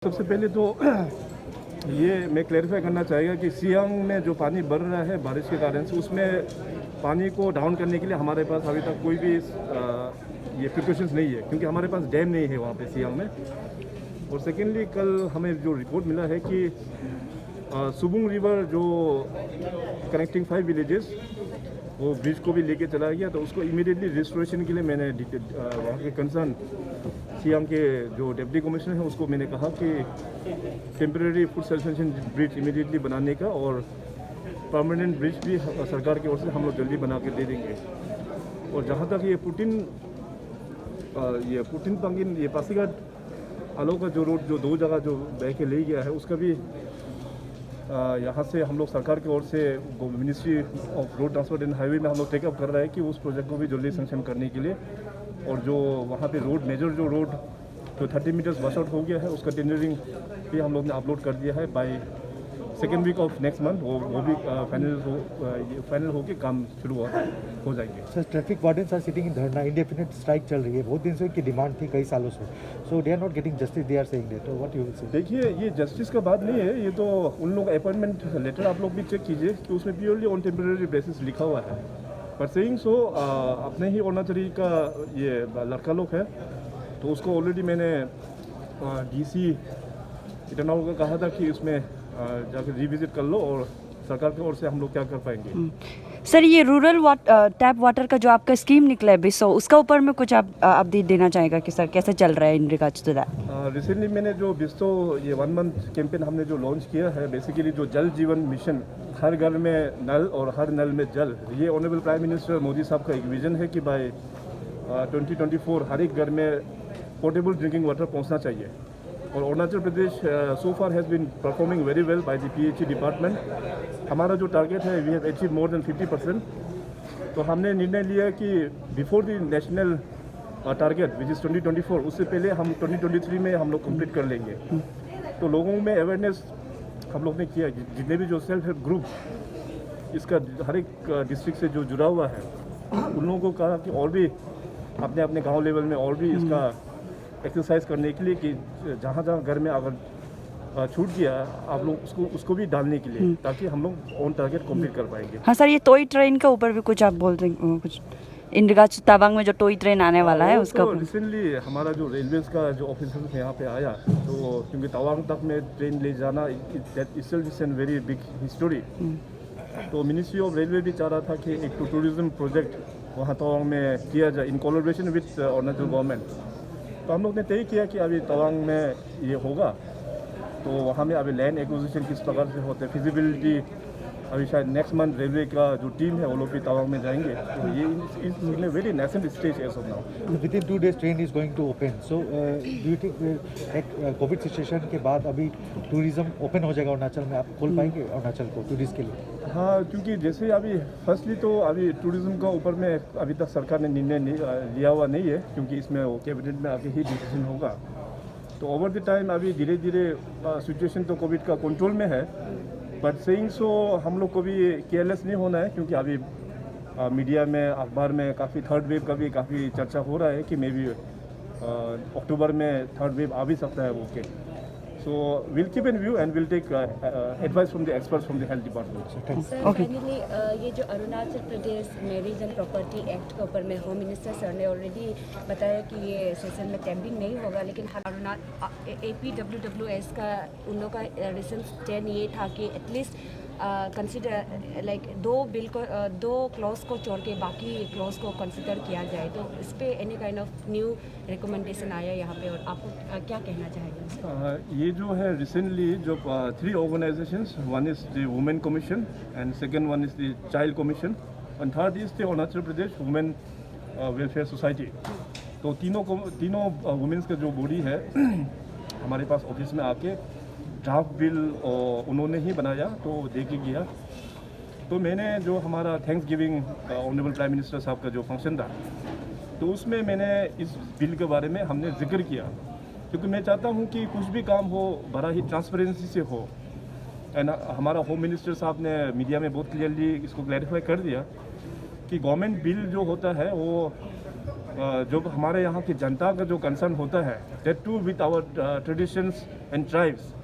सबसे पहले तो ये मैं क्लैरिफाई करना चाहेगा कि सियांग में जो पानी बढ़ रहा है बारिश के कारण से, उसमें पानी को डाउन करने के लिए हमारे पास अभी तक कोई भी ये प्रिकॉशंस नहीं है, क्योंकि हमारे पास डैम नहीं है वहाँ पे सियांग में। और सेकेंडली कल हमें जो रिपोर्ट मिला है कि सुबुंग रिवर जो कनेक्टिंग 5 विलेजेस वो ब्रिज को भी लेके चला गया, तो उसको इमीडिएटली रिस्टोरेशन के लिए मैंने वहाँ के कंसर्न सियांग के जो डिप्टी कमिश्नर है उसको मैंने कहा कि temporary food suspension bridge immediately बनाने का, और परमानेंट ब्रिज भी सरकार की ओर से हम लोग जल्दी बना के दे देंगे। और जहाँ तक ये पुटिन पंगिन ये पासीघाट आलो का जो रोड जो 2 जगह जो बह के ले गया है, उसका भी यहाँ से हम लोग सरकार की ओर से ministry of road transport and highway में हम लोग टेकअप कर रहा है कि उस प्रोजेक्ट को भी जल्दी सैंक्शन करने के लिए। और जो वहाँ पे रोड मेजर जो रोड जो 30 मीटर्स वॉश आउट हो गया है, उसका टेंडरिंग भी हम लोग ने अपलोड कर दिया है by second week of next month. वो भी फाइनल होके काम शुरू हो जाएंगे। Sir, traffic wardens are sitting in dharna, indefinite strike चल रही है, बहुत दिन से उनकी डिमांड थी कई सालों से, so they are not getting justice, they are saying that, what you will say? देखिए, ये जस्टिस का बात नहीं है, ये तो उन लोग अपॉइंटमेंट लेटर आप लोग भी चेक कीजिए कि उसमें प्योरली ऑन टेम्परेरी बेसिस लिखा हुआ है। पर सेइंग सो अपने ही अरुणाचल का ये लड़का लोग है, तो उसको ऑलरेडी मैंने DC इटनाल को कहा था कि उसमें जाकर रिविजिट कर लो, और सरकार की ओर से हम लोग क्या कर पाएंगे। सर, ये रूरल टैप वाटर का जो आपका स्कीम निकला है बिसो, उसका ऊपर में कुछ आप अपडेट देना चाहेगा कि सर कैसे चल रहा है in regards to that? Recently मैंने जो बिस्टो ये 1 मंथ कैंपेन हमने जो लॉन्च किया है, बेसिकली जो जल जीवन मिशन, हर घर में नल और हर नल में जल, ये ऑनरेबल प्राइम मिनिस्टर मोदी साहब का एक विजन है कि बाय 2024 हर एक घर में पोर्टेबल ड्रिंकिंग वाटर पहुंचना चाहिए। और Arunachal Pradesh so far has been performing very well by the PHE department. हमारा जो टारगेट है, we have achieve more than 50%। तो हमने निर्णय लिया कि before the national target which is 2024, उससे पहले हम 2023 में हम लोग कंप्लीट कर लेंगे। तो लोगों में अवेयरनेस हम लोग ने किया, जितने भी जो सेल्फ हेल्प ग्रुप इसका हर एक डिस्ट्रिक्ट से जो जुड़ा हुआ है, उन लोगों को कहा कि और भी अपने अपने गांव लेवल में और भी इसका एक्सरसाइज करने के लिए कि जहाँ जहाँ घर में अगर छूट गया आप लोग उसको भी डालने के लिए, ताकि हम लोग ऑन टारगेट कंप्लीट कर पाएंगे। हाँ सर, ये टॉय ट्रेन के ऊपर भी कुछ आप बोल रहे हैं, कुछ इन रिगार्ड्स तवांग में जो टॉय ट्रेन आने वाला है उसका? तो रिसेंटली हमारा जो रेलवेज का जो ऑफिसर यहाँ पे आया, तो क्योंकि तवांग तक में ट्रेन ले जाना it's an very big history, तो मिनिस्ट्री ऑफ रेलवे भी चाह रहा था कि एक टूरिज्म प्रोजेक्ट वहाँ तवांग में किया जाए in collaboration with Arunachal government. तो हम लोग ने तय किया कि अभी तवांग में ये होगा, तो वहाँ में अभी लैंड एक्विजिशन किस प्रकार से होते हैं, फिजिबिलिटी अभी शायद नेक्स्ट मंथ रेलवे का जो टीम है वो लोग भी तवांग में जाएंगे। तो ये in very nascent stage as of now. Within 2 days train is going to open, so do you think Covid situation के बाद अभी टूरिज्म ओपन हो जाएगा अरुणाचल में, आप खोल पाएंगे अरुणाचल को टूरिस्ट के लिए? हाँ, क्योंकि जैसे अभी फर्स्टली तो अभी टूरिज्म का ऊपर में अभी तक सरकार ने निर्णय लिया हुआ नहीं है, क्योंकि इसमें वो कैबिनेट में आके ही डिसीजन होगा। तो ओवर द टाइम अभी धीरे धीरे सिचुएशन तो कोविड का कंट्रोल में है, बट सेइंग सो हम लोग को भी केयरलेस नहीं होना है, क्योंकि अभी मीडिया में अखबार में काफ़ी थर्ड वेव का भी काफ़ी चर्चा हो रहा है कि मे बी अक्टूबर में थर्ड वेव आ भी सकता है वो के। So we'll keep in view and we'll take advice from the experts from the health department. Sir, finally ये जो Arunachal Pradesh marriage and property act के ऊपर में होम मिनिस्टर सर ने ऑलरेडी बताया कि ये सेशन में टेंडिंग नहीं होगा, लेकिन APWWS का उन लोगों का रिसेंट स्टैंड ये था कि एटलीस्ट कंसिडर लाइक 2 क्लॉज को छोड़ के बाकी क्लॉज को कंसिडर किया जाए। तो इस पर any kind of new recommendation आया यहाँ पे, और आपको क्या कहना चाहेंगे? ये जो है रिसेंटली जो 3 organisations, one is the women commission and second one is the child commission and third is the Arunachal Pradesh women welfare society. तो तीनों वुमेन्स का जो बॉडी है हमारे पास ऑफिस में आके ड्राफ्ट बिल उन्होंने ही बनाया, तो दे के गया। तो मैंने जो हमारा thanks giving honourable prime minister साहब का जो फंक्शन था, तो उसमें मैंने इस बिल के बारे में हमने जिक्र किया, क्योंकि मैं चाहता हूँ कि कुछ भी काम हो बड़ा ही ट्रांसपेरेंसी से हो। एंड हमारा होम मिनिस्टर साहब ने मीडिया में बहुत क्लियरली इसको क्लैरिफाई कर दिया कि गवर्नमेंट बिल जो होता है वो जो हमारे यहाँ की जनता का जो कंसर्न होता है that too with our traditions and tribes,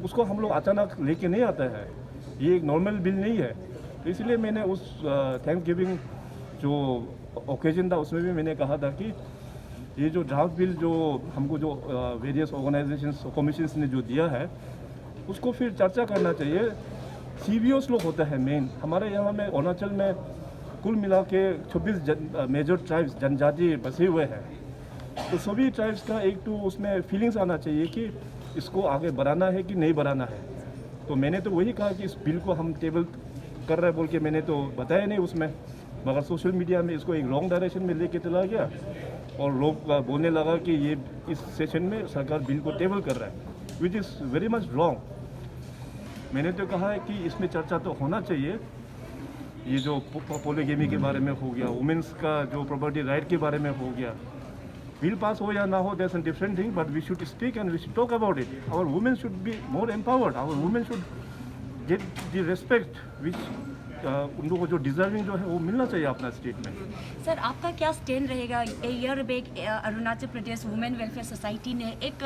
उसको हम लोग अचानक लेके नहीं आता है। ये एक नॉर्मल बिल नहीं है। तो इसलिए मैंने उस थैंक्स गिविंग जो ओकेजन था उसमें भी मैंने कहा था कि ये जो ड्राफ्ट बिल जो हमको जो वेरियस ऑर्गेनाइजेशंस कमीशंस ने जो दिया है उसको फिर चर्चा करना चाहिए। CBOs लोग होता है मेन। हमारे यहाँ में अरुणाचल में कुल मिला के 26 मेजर ट्राइब्स जनजाति बसे हुए हैं। तो सभी ट्राइब्स का एक तो उसमें फीलिंग्स आना चाहिए कि इसको आगे बढ़ाना है कि नहीं बढ़ाना है। तो मैंने तो वही कहा कि इस बिल को हम टेबल कर रहे हैं बोल के मैंने तो बताया नहीं उसमें, मगर सोशल मीडिया में इसको एक रॉन्ग डायरेक्शन में लेके चला गया और लोग बोलने लगा कि ये इस सेशन में सरकार बिल को टेबल कर रहा है, which is very much wrong. मैंने तो कहा है कि इसमें चर्चा तो होना चाहिए। ये जो पोलीगेमी के बारे में हो गया, वुमेंस का जो प्रॉपर्टी राइट के बारे में हो गया, बिल पास हो या ना हो that's a different thing, but we should speak and we should talk about it. Our women should be more empowered, our women should get the respect which उन लोगों को जो डिजर्विंग जो है वो मिलना चाहिए अपना स्टेट में। सर आपका क्या स्टैंड रहेगा? Year back Arunachal Pradesh women welfare society ने एक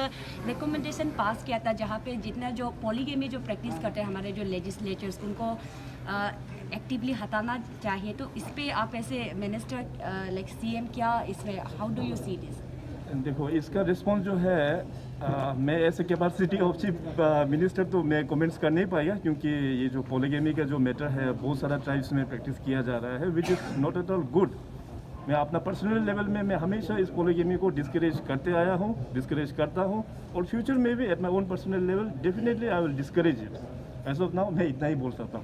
रिकमेंडेशन पास किया था जहाँ पे जितना जो पॉलीगेमी जो प्रैक्टिस करते हैं हमारे जो लेजिस्लेचर्स उनको एक्टिवली हटाना चाहिए। तो इस पे आप ऐसे मिनिस्टर लाइक CM क्या इसमें how do you see this? देखो इसका रिस्पॉन्स जो है मैं ऐसे कैपेसिटी ऑफ चीफ मिनिस्टर तो मैं कमेंट्स कर नहीं पाएगा, क्योंकि ये जो पॉलीगेमी का जो मैटर है बहुत सारा ट्राइब्स में प्रैक्टिस किया जा रहा है which is not at all good. मैं अपना पर्सनल लेवल में मैं हमेशा इस पॉलीगेमी को डिस्करेज करते आया हूँ, डिस्करेज करता हूँ और फ्यूचर में भी at my own personal level definitely I will discourage it. As of now मैं इतना ही बोल सकता हूँ।